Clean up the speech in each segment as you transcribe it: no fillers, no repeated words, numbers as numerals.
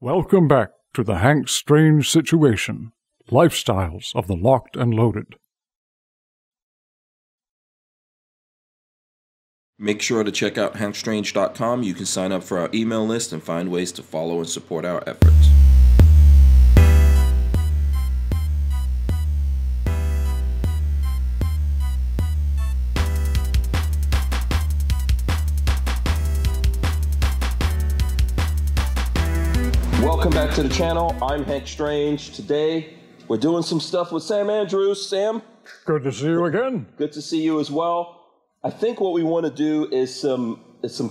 Welcome back to the Hank Strange Situation, Lifestyles of the Locked and Loaded. Make sure to check out hankstrange.com. You can sign up for our email list and find ways to follow and support our efforts. Welcome back to the channel. I'm Hank Strange. Today, we're doing some stuff with Sam Andrews. Sam? Good to see you again. Good to see you as well. I think what we want to do is some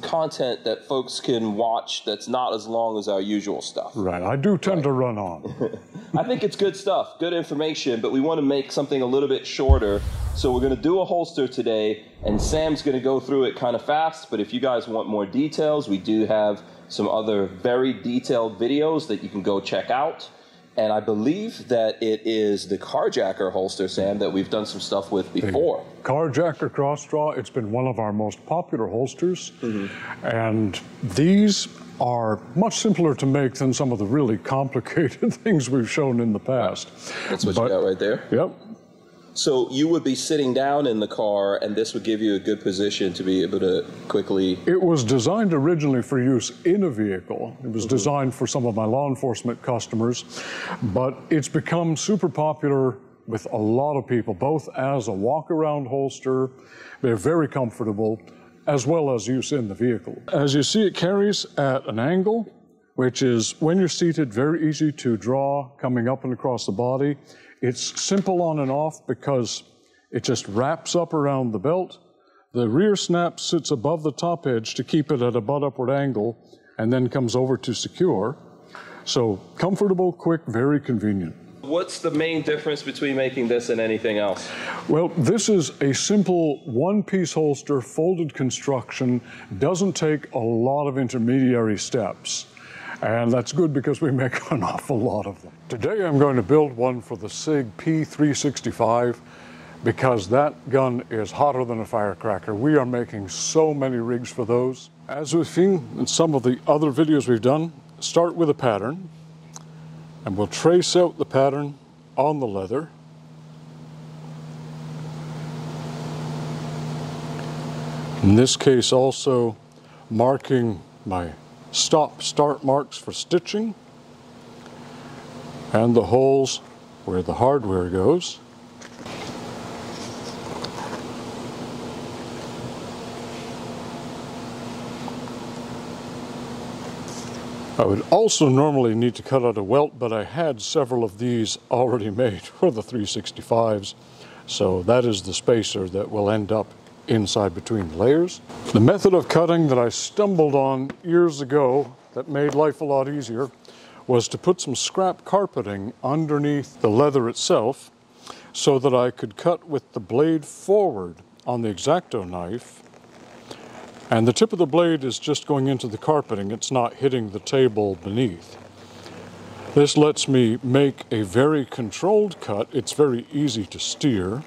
content that folks can watch that's not as long as our usual stuff. Right, I do tend to run on. I think it's good stuff, good information, but we want to make something a little bit shorter. So we're going to do a holster today, and Sam's going to go through it kind of fast, but if you guys want more details, we do have some other very detailed videos that you can go check out. And I believe that it is the Carjacker holster, Sam, that we've done some stuff with before. The Carjacker cross draw, it's been one of our most popular holsters. And these are much simpler to make than some of the really complicated things we've shown in the past. That's what you got right there? Yep. So you would be sitting down in the car, and this would give you a good position to be able to quickly... It was designed originally for use in a vehicle. It was designed for some of my law enforcement customers, but it's become super popular with a lot of people, both as a walk-around holster, they're very comfortable, as well as use in the vehicle. As you see, it carries at an angle, which is, when you're seated, very easy to draw coming up and across the body. It's simple on and off because it just wraps up around the belt. The rear snap sits above the top edge to keep it at a butt-upward angle and then comes over to secure. So comfortable, quick, very convenient. What's the main difference between making this and anything else? Well, this is a simple one-piece holster, folded construction, doesn't take a lot of intermediary steps. And that's good because we make an awful lot of them. Today I'm going to build one for the SIG P365 because that gun is hotter than a firecracker. We are making so many rigs for those. As we've seen in some of the other videos we've done, start with a pattern and we'll trace out the pattern on the leather. In this case also marking my stop-start marks for stitching and the holes where the hardware goes. I would also normally need to cut out a welt, but I had several of these already made for the 365s, so that is the spacer that will end up inside between layers. The method of cutting that I stumbled on years ago that made life a lot easier was to put some scrap carpeting underneath the leather itself so that I could cut with the blade forward on the X-Acto knife, and the tip of the blade is just going into the carpeting, it's not hitting the table beneath. This lets me make a very controlled cut. It's very easy to steer.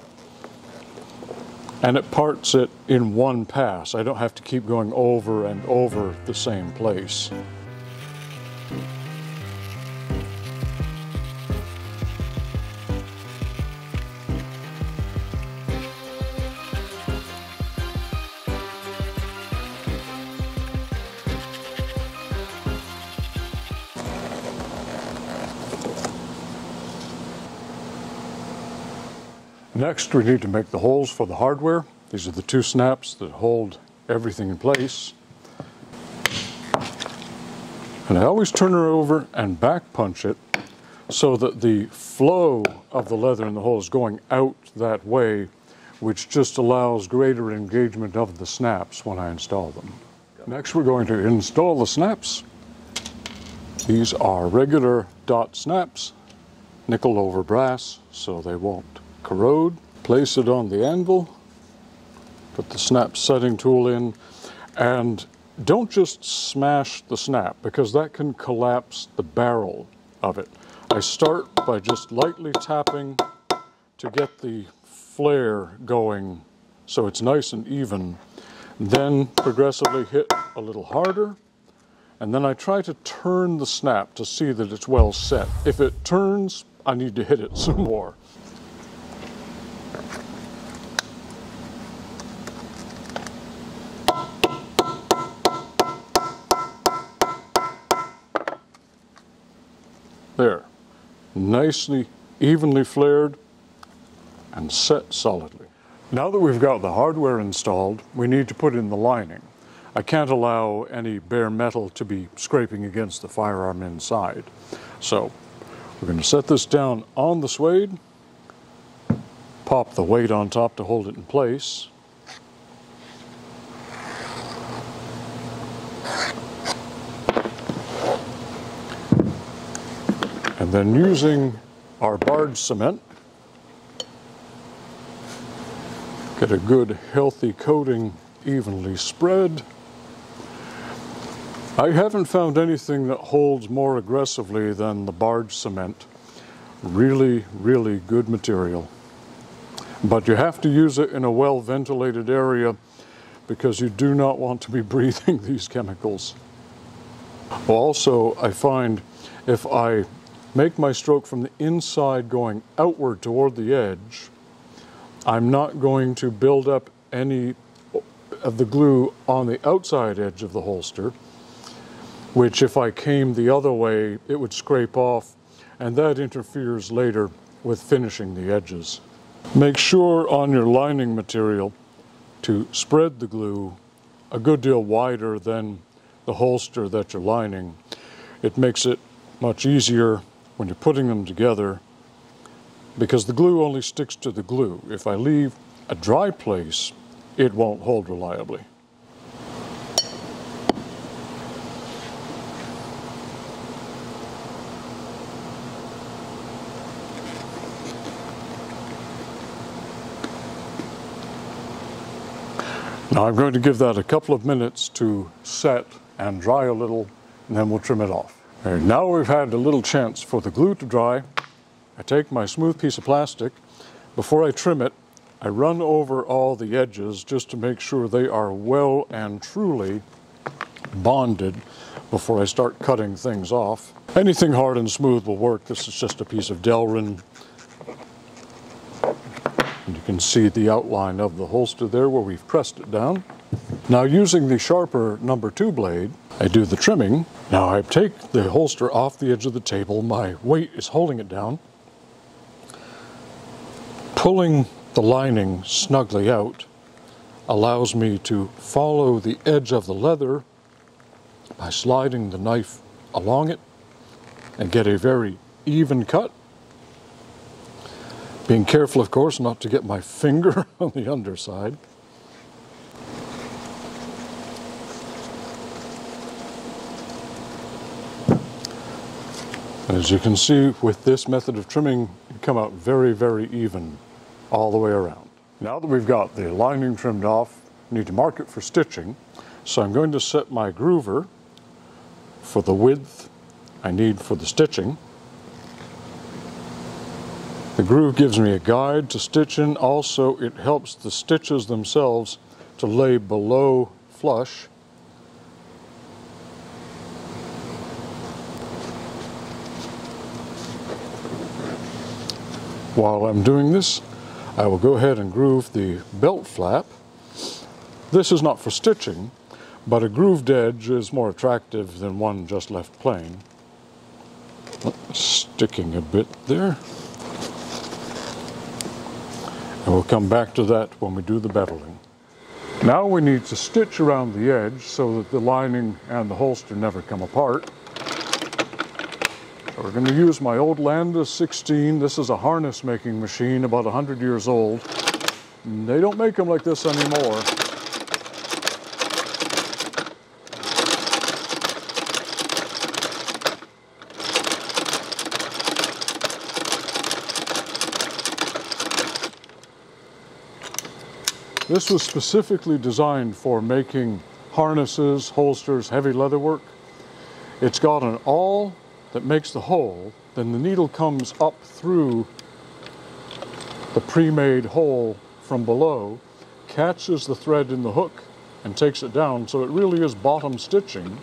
And it parts it in one pass. I don't have to keep going over and over the same place. Next, we need to make the holes for the hardware. These are the two snaps that hold everything in place. And I always turn her over and back punch it so that the flow of the leather in the hole is going out that way, which just allows greater engagement of the snaps when I install them. Next, we're going to install the snaps. These are regular dot snaps, nickel over brass, so they won't corrode. Place it on the anvil, put the snap setting tool in, and don't just smash the snap because that can collapse the barrel of it. I start by just lightly tapping to get the flare going so it's nice and even, then progressively hit a little harder and then I try to turn the snap to see that it's well set. If it turns, I need to hit it some more. There, nicely, evenly flared and set solidly. Now that we've got the hardware installed, we need to put in the lining. I can't allow any bare metal to be scraping against the firearm inside. So we're going to set this down on the suede, pop the weight on top to hold it in place, and then using our barge cement, get a good healthy coating evenly spread. I haven't found anything that holds more aggressively than the barge cement. Really, really good material. But you have to use it in a well-ventilated area because you do not want to be breathing these chemicals. Also, I find if I make my stroke from the inside going outward toward the edge, I'm not going to build up any of the glue on the outside edge of the holster, which if I came the other way, it would scrape off, and that interferes later with finishing the edges. Make sure on your lining material to spread the glue a good deal wider than the holster that you're lining. It makes it much easier when you're putting them together because the glue only sticks to the glue. If I leave a dry place, it won't hold reliably. Now I'm going to give that a couple of minutes to set and dry a little, and then we'll trim it off. And now we've had a little chance for the glue to dry. I take my smooth piece of plastic. Before I trim it, I run over all the edges just to make sure they are well and truly bonded before I start cutting things off. Anything hard and smooth will work. This is just a piece of Delrin. And you can see the outline of the holster there where we've pressed it down. Now using the sharper number 2 blade, I do the trimming. Now I take the holster off the edge of the table. My weight is holding it down. Pulling the lining snugly out allows me to follow the edge of the leather by sliding the knife along it and get a very even cut. Being careful, of course, not to get my finger on the underside. As you can see, with this method of trimming, you come out very, very even all the way around. Now that we've got the lining trimmed off, we need to mark it for stitching. So I'm going to set my groover for the width I need for the stitching. The groove gives me a guide to stitch in. Also, it helps the stitches themselves to lay below flush. While I'm doing this, I will go ahead and groove the belt flap. This is not for stitching, but a grooved edge is more attractive than one just left plain. Sticking a bit there. And we'll come back to that when we do the beveling. Now we need to stitch around the edge so that the lining and the holster never come apart. So we're going to use my old Landis 16. This is a harness making machine, about 100 years old. They don't make them like this anymore. This was specifically designed for making harnesses, holsters, heavy leather work. It's got an awl that makes the hole, then the needle comes up through the pre-made hole from below, catches the thread in the hook and takes it down, so it really is bottom stitching.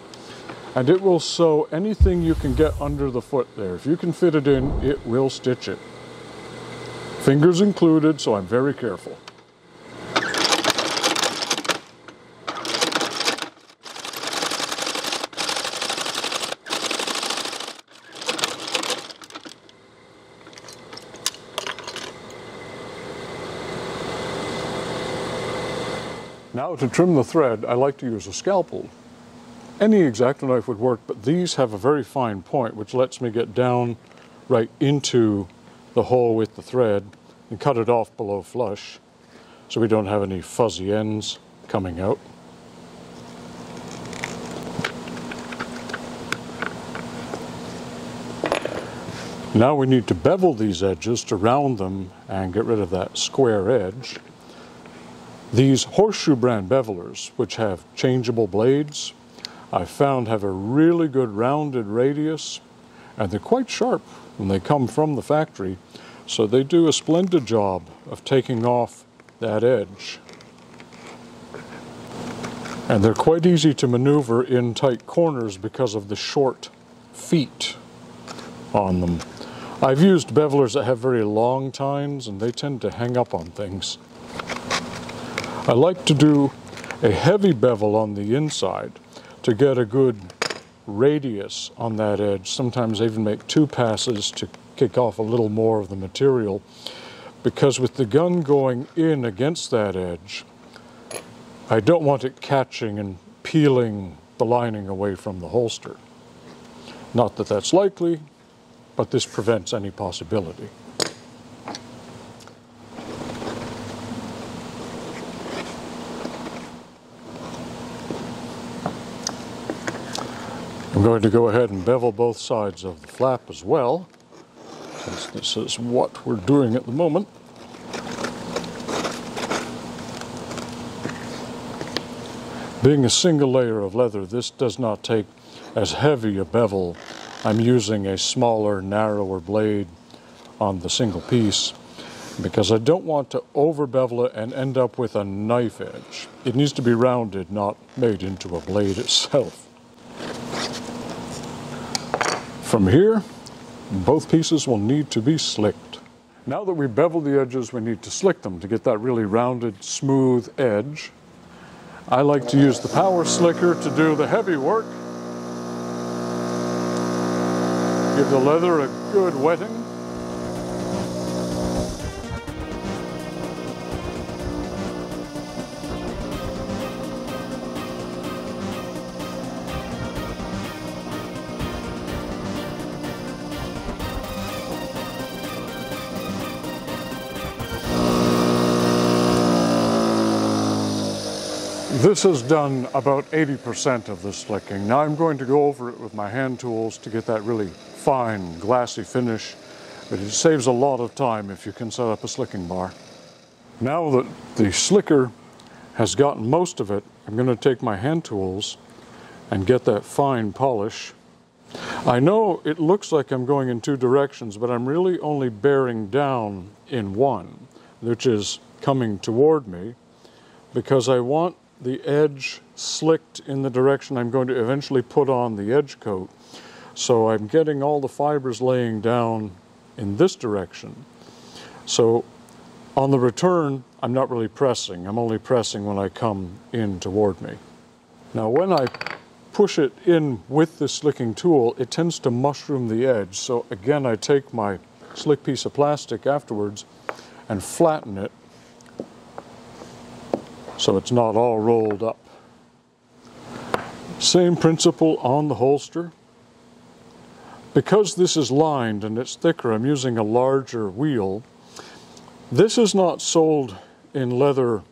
And it will sew anything you can get under the foot there. If you can fit it in, it will stitch it. Fingers included, so I'm very careful. Now to trim the thread, I like to use a scalpel. Any X-Acto knife would work, but these have a very fine point which lets me get down right into the hole with the thread and cut it off below flush so we don't have any fuzzy ends coming out. Now we need to bevel these edges to round them and get rid of that square edge. These horseshoe brand bevelers, which have changeable blades, I found have a really good rounded radius, and they're quite sharp when they come from the factory, so they do a splendid job of taking off that edge. And they're quite easy to maneuver in tight corners because of the short feet on them. I've used bevelers that have very long tines, and they tend to hang up on things. I like to do a heavy bevel on the inside to get a good radius on that edge. Sometimes I even make 2 passes to kick off a little more of the material, because with the gun going in against that edge, I don't want it catching and peeling the lining away from the holster. Not that that's likely, but this prevents any possibility. I'm going to go ahead and bevel both sides of the flap as well, since this is what we're doing at the moment. Being a single layer of leather, this does not take as heavy a bevel. I'm using a smaller, narrower blade on the single piece because I don't want to over bevel it and end up with a knife edge. It needs to be rounded, not made into a blade itself. From here, both pieces will need to be slicked. Now that we've beveled the edges, we need to slick them to get that really rounded, smooth edge. I like to use the power slicker to do the heavy work. Give the leather a good wetting. This has done about 80% of the slicking. Now I'm going to go over it with my hand tools to get that really fine, glassy finish, but it saves a lot of time if you can set up a slicking bar. Now that the slicker has gotten most of it, I'm going to take my hand tools and get that fine polish. I know it looks like I'm going in 2 directions, but I'm really only bearing down in one, which is coming toward me, because I want the edge slicked in the direction I'm going to eventually put on the edge coat. So I'm getting all the fibers laying down in this direction. So on the return, I'm not really pressing. I'm only pressing when I come in toward me. Now when I push it in with the slicking tool, it tends to mushroom the edge. So again, I take my slick piece of plastic afterwards and flatten it so it's not all rolled up. Same principle on the holster. Because this is lined and it's thicker, I'm using a larger wheel. This is not sold in leather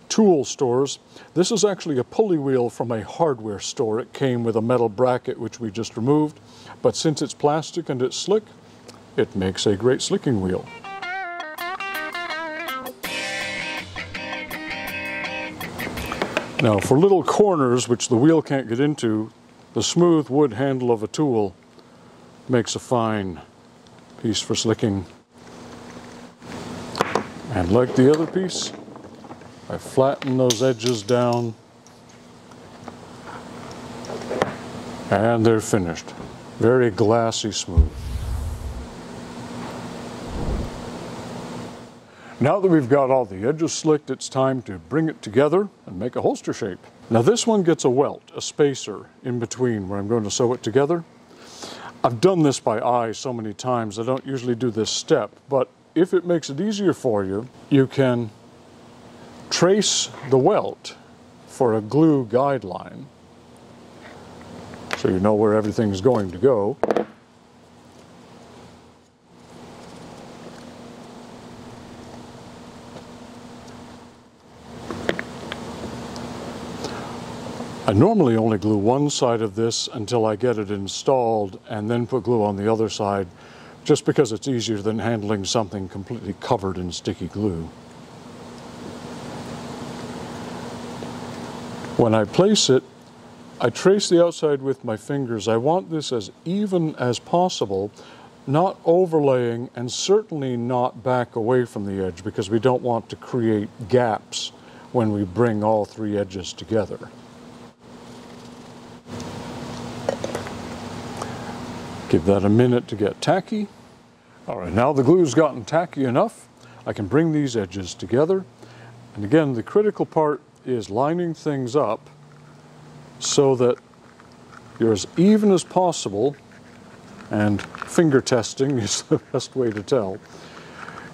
tool stores. This is actually a pulley wheel from a hardware store. It came with a metal bracket which we just removed, but since it's plastic and it's slick, it makes a great slicking wheel. Now for little corners which the wheel can't get into, the smooth wood handle of a tool makes a fine piece for slicking. And like the other piece, I flatten those edges down And they're finished. Very glassy smooth. Now that we've got all the edges slicked, it's time to bring it together and make a holster shape. Now this one gets a welt, a spacer, in between where I'm going to sew it together. I've done this by eye so many times, I don't usually do this step, but if it makes it easier for you, you can trace the welt for a glue guideline so you know where everything's going to go. I normally only glue one side of this until I get it installed and then put glue on the other side, just because it's easier than handling something completely covered in sticky glue. When I place it, I trace the outside with my fingers. I want this as even as possible, not overlaying and certainly not back away from the edge, because we don't want to create gaps when we bring all three edges together. Give that a minute to get tacky. All right, now the glue's gotten tacky enough, I can bring these edges together. And again, the critical part is lining things up so that you're as even as possible, and finger testing is the best way to tell.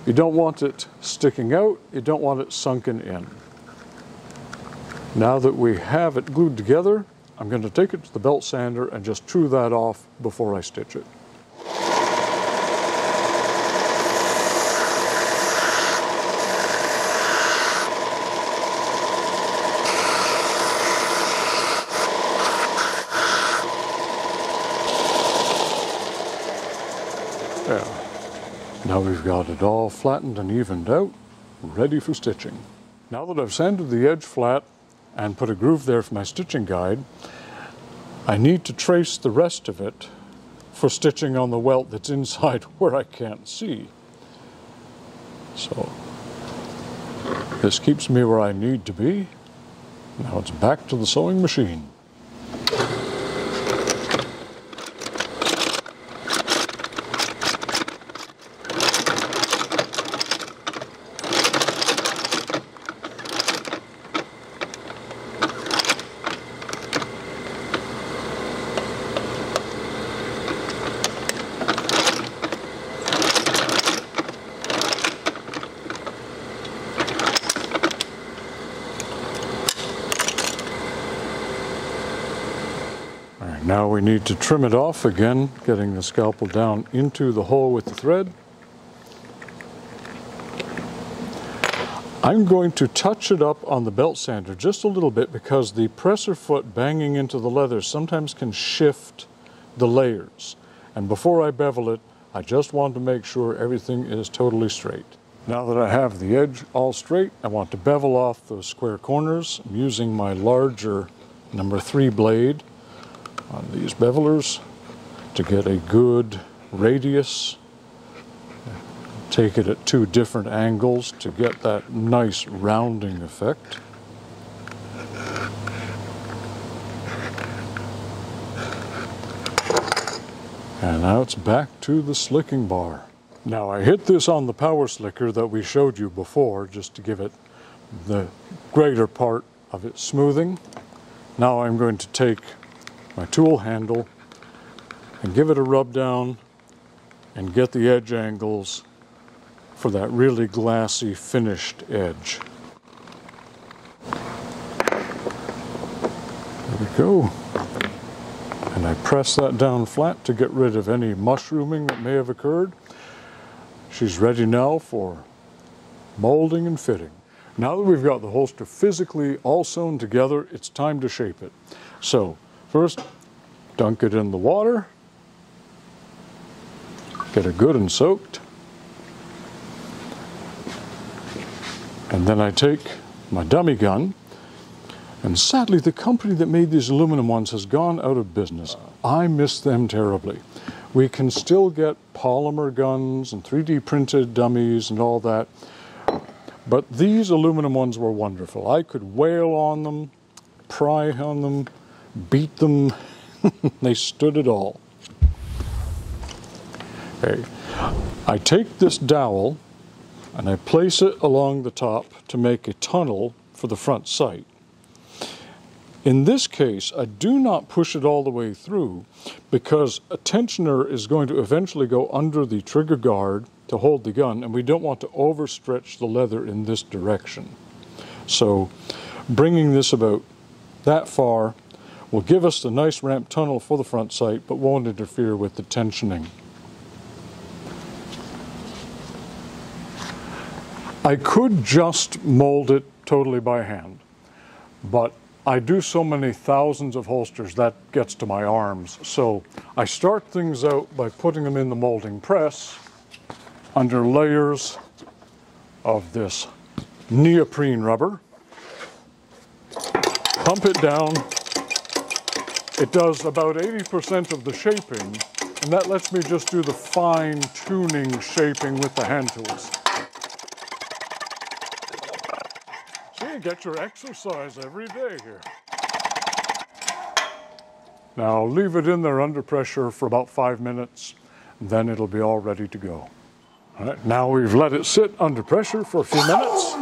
You don't want it sticking out, you don't want it sunken in. Now that we have it glued together, I'm going to take it to the belt sander and just true that off before I stitch it. Yeah. Now we've got it all flattened and evened out, ready for stitching. Now that I've sanded the edge flat and put a groove there for my stitching guide, I need to trace the rest of it for stitching on the welt that's inside where I can't see. So this keeps me where I need to be. Now it's back to the sewing machine. Now we need to trim it off again, getting the scalpel down into the hole with the thread. I'm going to touch it up on the belt sander just a little bit, because the presser foot banging into the leather sometimes can shift the layers. And before I bevel it, I just want to make sure everything is totally straight. Now that I have the edge all straight, I want to bevel off those square corners. I'm using my larger number 3 blade on these bevelers to get a good radius. Take it at 2 different angles to get that nice rounding effect. And now it's back to the slicking bar. Now I hit this on the power slicker that we showed you before, just to give it the greater part of its smoothing. Now I'm going to take my tool handle and give it a rub down and get the edge angles for that really glassy finished edge. There we go. And I press that down flat to get rid of any mushrooming that may have occurred. She's ready now for molding and fitting. Now that we've got the holster physically all sewn together, it's time to shape it. So first, dunk it in the water, get it good and soaked, and then I take my dummy gun, and sadly the company that made these aluminum ones has gone out of business. I miss them terribly. We can still get polymer guns and 3D printed dummies and all that, but these aluminum ones were wonderful. I could wail on them, pry on them, beat them. They stood it all. Okay. I take this dowel and I place it along the top to make a tunnel for the front sight. In this case, I do not push it all the way through because a tensioner is going to eventually go under the trigger guard to hold the gun, and we don't want to overstretch the leather in this direction. So bringing this about that far will give us the nice ramp tunnel for the front sight, but won't interfere with the tensioning. I could just mold it totally by hand, but I do so many thousands of holsters that gets to my arms. So I start things out by putting them in the molding press under layers of this neoprene rubber. Pump it down. It does about 80% of the shaping, and that lets me just do the fine-tuning shaping with the hand tools. See, get your exercise every day here. Now leave it in there under pressure for about 5 minutes, and then it'll be all ready to go. All right, now we've let it sit under pressure for a few minutes.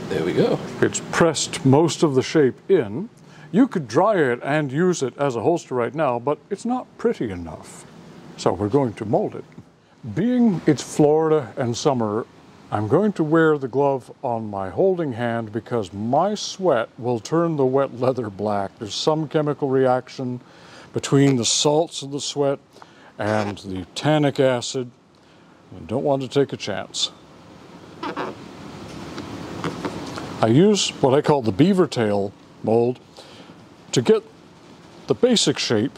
There we go. It's pressed most of the shape in. You could dry it and use it as a holster right now, but it's not pretty enough. So we're going to mold it. Being it's Florida and summer, I'm going to wear the glove on my holding hand because my sweat will turn the wet leather black. There's some chemical reaction between the salts of the sweat and the tannic acid. I don't want to take a chance. I use what I call the beaver tail mold to get the basic shape,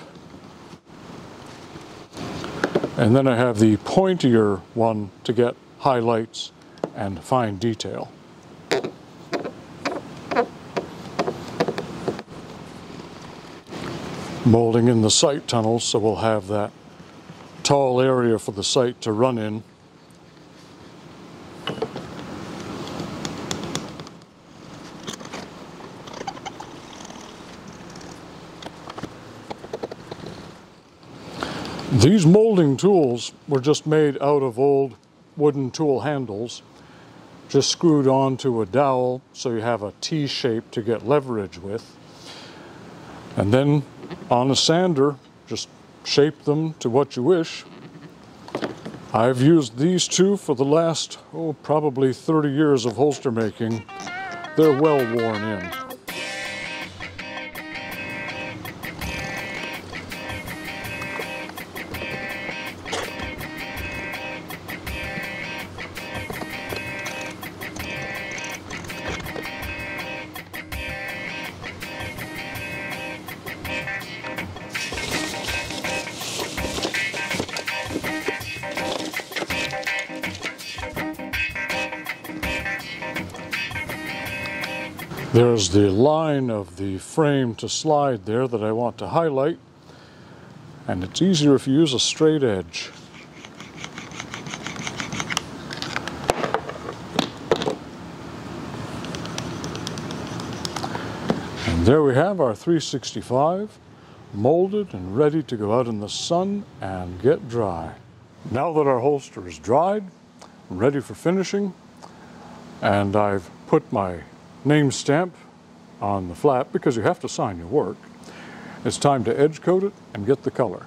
and then I have the pointier one to get highlights and fine detail. Molding in the sight tunnel, so we'll have that tall area for the sight to run in. These molding tools were just made out of old wooden tool handles, just screwed onto a dowel so you have a T shape to get leverage with. And then on a sander, just shape them to what you wish. I've used these two for the last, probably 30 years of holster making. They're well worn in. There's the line of the frame to slide there that I want to highlight, and it's easier if you use a straight edge. And there we have our 365 molded and ready to go out in the sun and get dry. Now that our holster is dried, ready for finishing, and I've put my name stamp on the flap because you have to sign your work, it's time to edge coat it and get the color.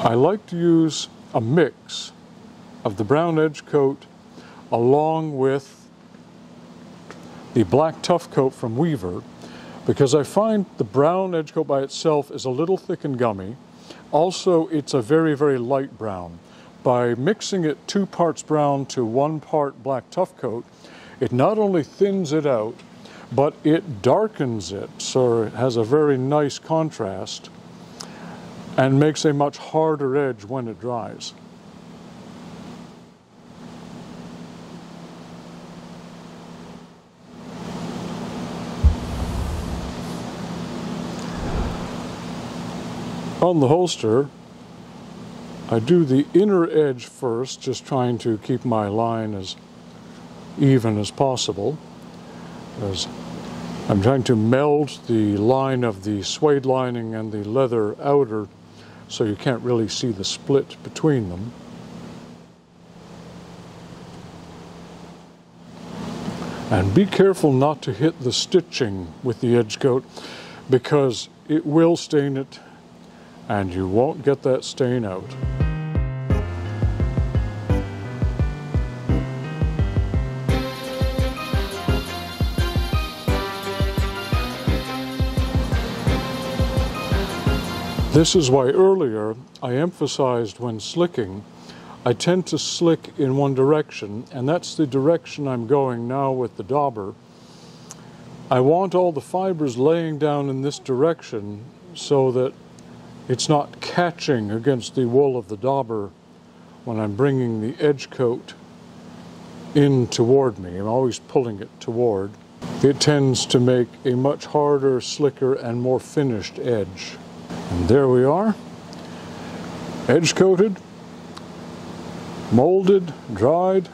I like to use a mix of the brown edge coat along with the black tough coat from Weaver, because I find the brown edge coat by itself is a little thick and gummy. Also, it's a very, very light brown. By mixing it 2 parts brown to 1 part black tough coat, it not only thins it out, but it darkens it, so it has a very nice contrast and makes a much harder edge when it dries. On the holster, I do the inner edge first, just trying to keep my line as even as possible, as I'm trying to meld the line of the suede lining and the leather outer so you can't really see the split between them. And be careful not to hit the stitching with the edge coat, because it will stain it and you won't get that stain out. This is why earlier I emphasized when slicking, I tend to slick in one direction, and that's the direction I'm going now with the dauber. I want all the fibers laying down in this direction so that it's not catching against the wool of the dauber when I'm bringing the edge coat in toward me. I'm always pulling it toward. It tends to make a much harder, slicker, and more finished edge. And there we are, edge coated, molded, dried,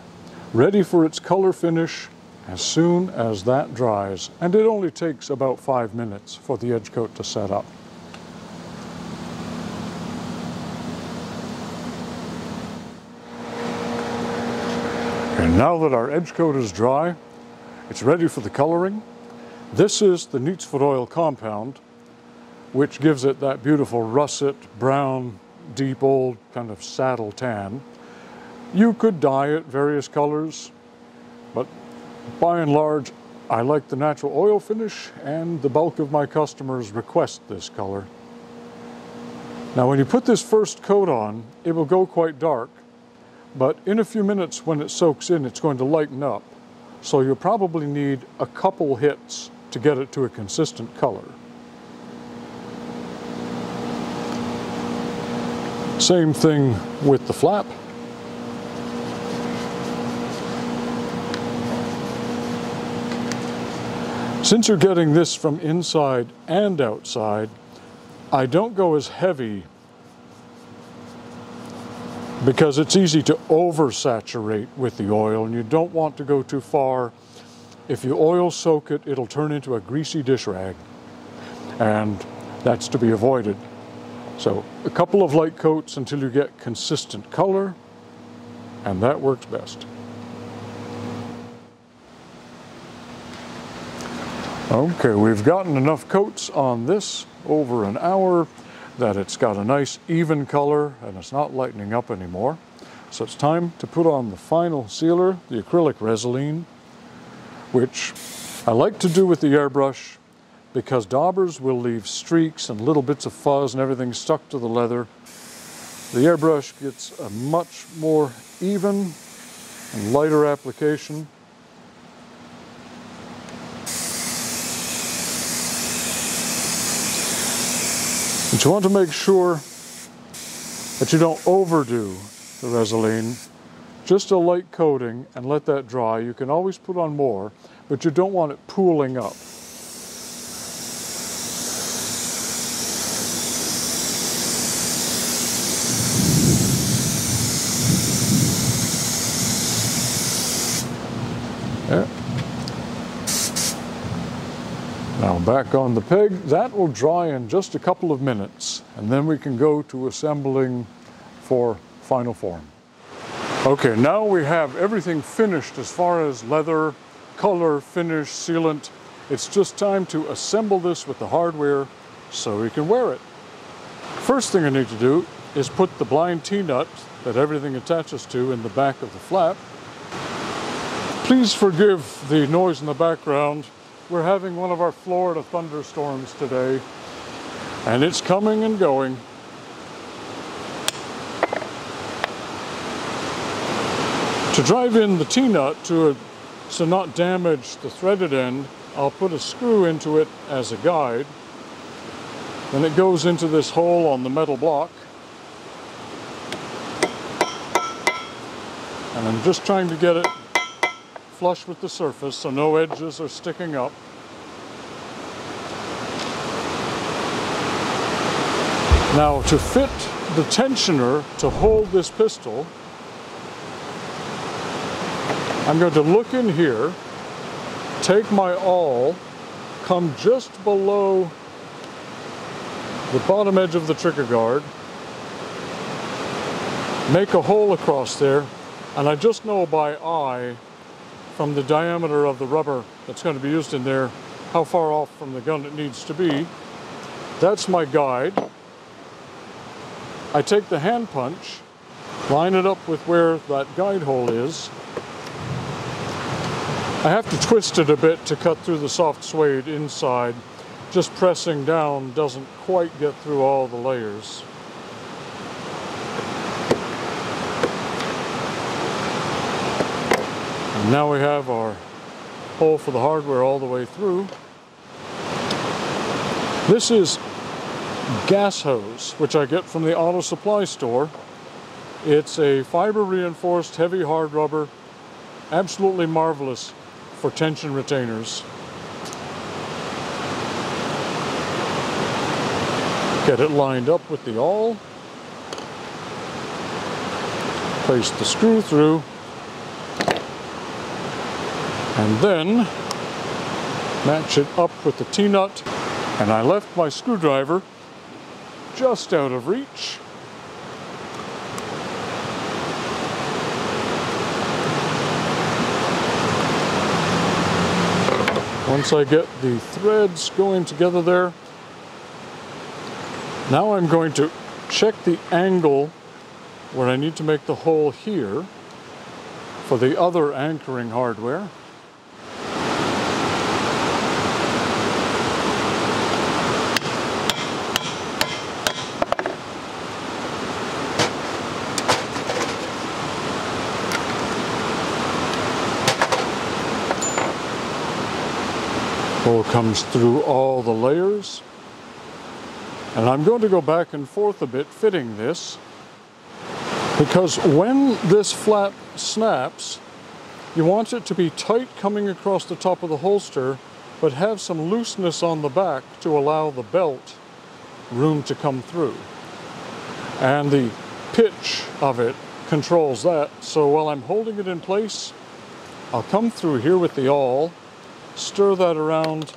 ready for its color finish as soon as that dries. And it only takes about 5 minutes for the edge coat to set up. And now that our edge coat is dry, it's ready for the coloring. This is the Neatsfoot oil compound, which gives it that beautiful russet, brown, deep old kind of saddle tan. You could dye it various colors, but by and large, I like the natural oil finish, and the bulk of my customers request this color. Now, when you put this first coat on, it will go quite dark, but in a few minutes when it soaks in, it's going to lighten up. So you'll probably need a couple hits to get it to a consistent color. Same thing with the flap. Since you're getting this from inside and outside, I don't go as heavy because it's easy to oversaturate with the oil, and you don't want to go too far. If you oil soak it, it'll turn into a greasy dish rag, and that's to be avoided. So a couple of light coats until you get consistent color, and that works best. Okay, we've gotten enough coats on this over an hour that it's got a nice even color and it's not lightening up anymore. So it's time to put on the final sealer, the acrylic Resolene, which I like to do with the airbrush because daubers will leave streaks and little bits of fuzz and everything stuck to the leather. The airbrush gets a much more even and lighter application. But you want to make sure that you don't overdo the Resolene. Just a light coating and let that dry. You can always put on more, but you don't want it pooling up. There. Now back on the peg. That will dry in just a couple of minutes, and then we can go to assembling for final form. Okay, now we have everything finished as far as leather, color, finish, sealant. It's just time to assemble this with the hardware so we can wear it. First thing I need to do is put the blind T-nut that everything attaches to in the back of the flap. Please forgive the noise in the background. We're having one of our Florida thunderstorms today, and it's coming and going. To drive in the T-nut to not damage the threaded end, I'll put a screw into it as a guide. Then it goes into this hole on the metal block. And I'm just trying to get it flush with the surface so no edges are sticking up. Now, to fit the tensioner to hold this pistol, I'm going to look in here, take my awl, come just below the bottom edge of the trigger guard, make a hole across there, and I just know by eye from the diameter of the rubber that's going to be used in there how far off from the gun it needs to be. That's my guide. I take the hand punch, line it up with where that guide hole is. I have to twist it a bit to cut through the soft suede inside. Just pressing down doesn't quite get through all the layers. And now we have our hole for the hardware all the way through. This is gas hose, which I get from the auto supply store. It's a fiber reinforced heavy hard rubber, absolutely marvelous for tension retainers. Get it lined up with the awl, place the screw through, and then match it up with the T-nut. And I left my screwdriver just out of reach. Once I get the threads going together there, now I'm going to check the angle where I need to make the hole here for the other anchoring hardware. Hole comes through all the layers, and I'm going to go back and forth a bit fitting this, because when this flap snaps, you want it to be tight coming across the top of the holster, but have some looseness on the back to allow the belt room to come through. And the pitch of it controls that, so while I'm holding it in place, I'll come through here with the awl, stir that around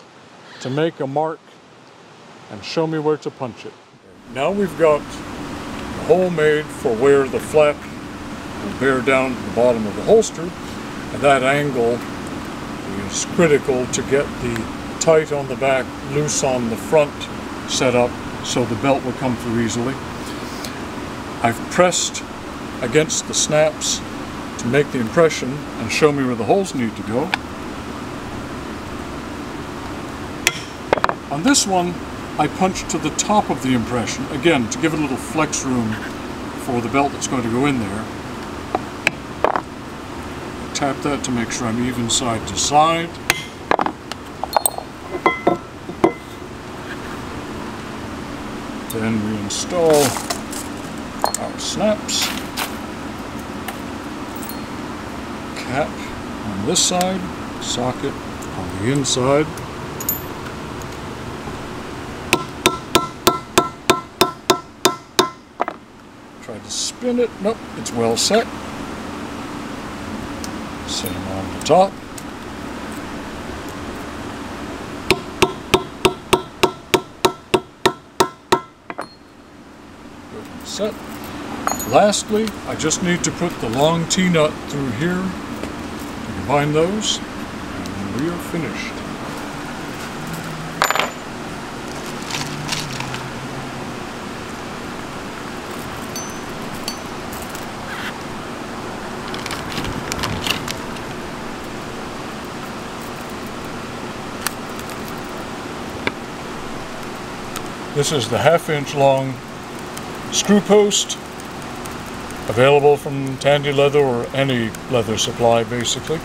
to make a mark and show me where to punch it. Now we've got a hole made for where the flap will bear down to the bottom of the holster, and that angle is critical to get the tight on the back, loose on the front set up so the belt will come through easily. I've pressed against the snaps to make the impression and show me where the holes need to go. On this one, I punch to the top of the impression, again, to give it a little flex room for the belt that's going to go in there. Tap that to make sure I'm even side to side. Then we install our snaps. Cap on this side, socket on the inside. Try to spin it. Nope, it's well set. Same on the top. Good and set. Lastly, I just need to put the long T-nut through here, combine those, and we are finished. This is the 1/2-inch long screw post, available from Tandy Leather or any leather supply basically.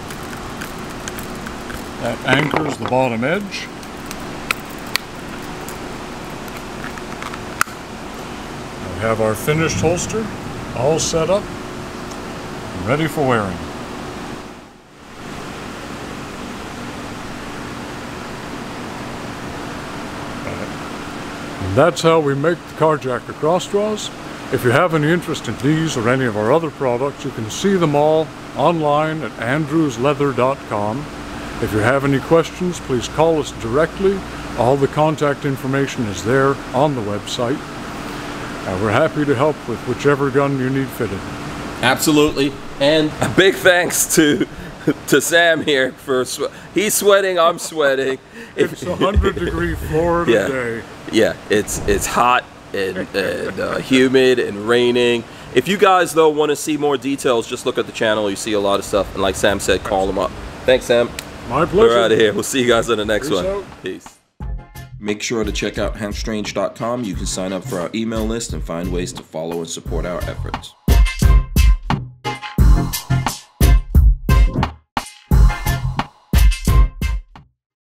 That anchors the bottom edge. We have our finished holster all set up and ready for wearing. And that's how we make the Carjacker cross draws. If you have any interest in these or any of our other products, you can see them all online at andrewsleather.com. If you have any questions, please call us directly. All the contact information is there on the website. We're happy to help with whichever gun you need fitted. Absolutely. And a big thanks to Sam here for he's sweating, I'm sweating. It's 100-degree Florida day. Yeah, it's hot and humid and raining. If you guys though want to see more details, just look at the channel. You see a lot of stuff, and like Sam said, call them up. Thanks, Sam. My pleasure. We're out of here. We'll see you guys on the next one. Out. Peace. Make sure to check out hempstrange.com. You can sign up for our email list and find ways to follow and support our efforts.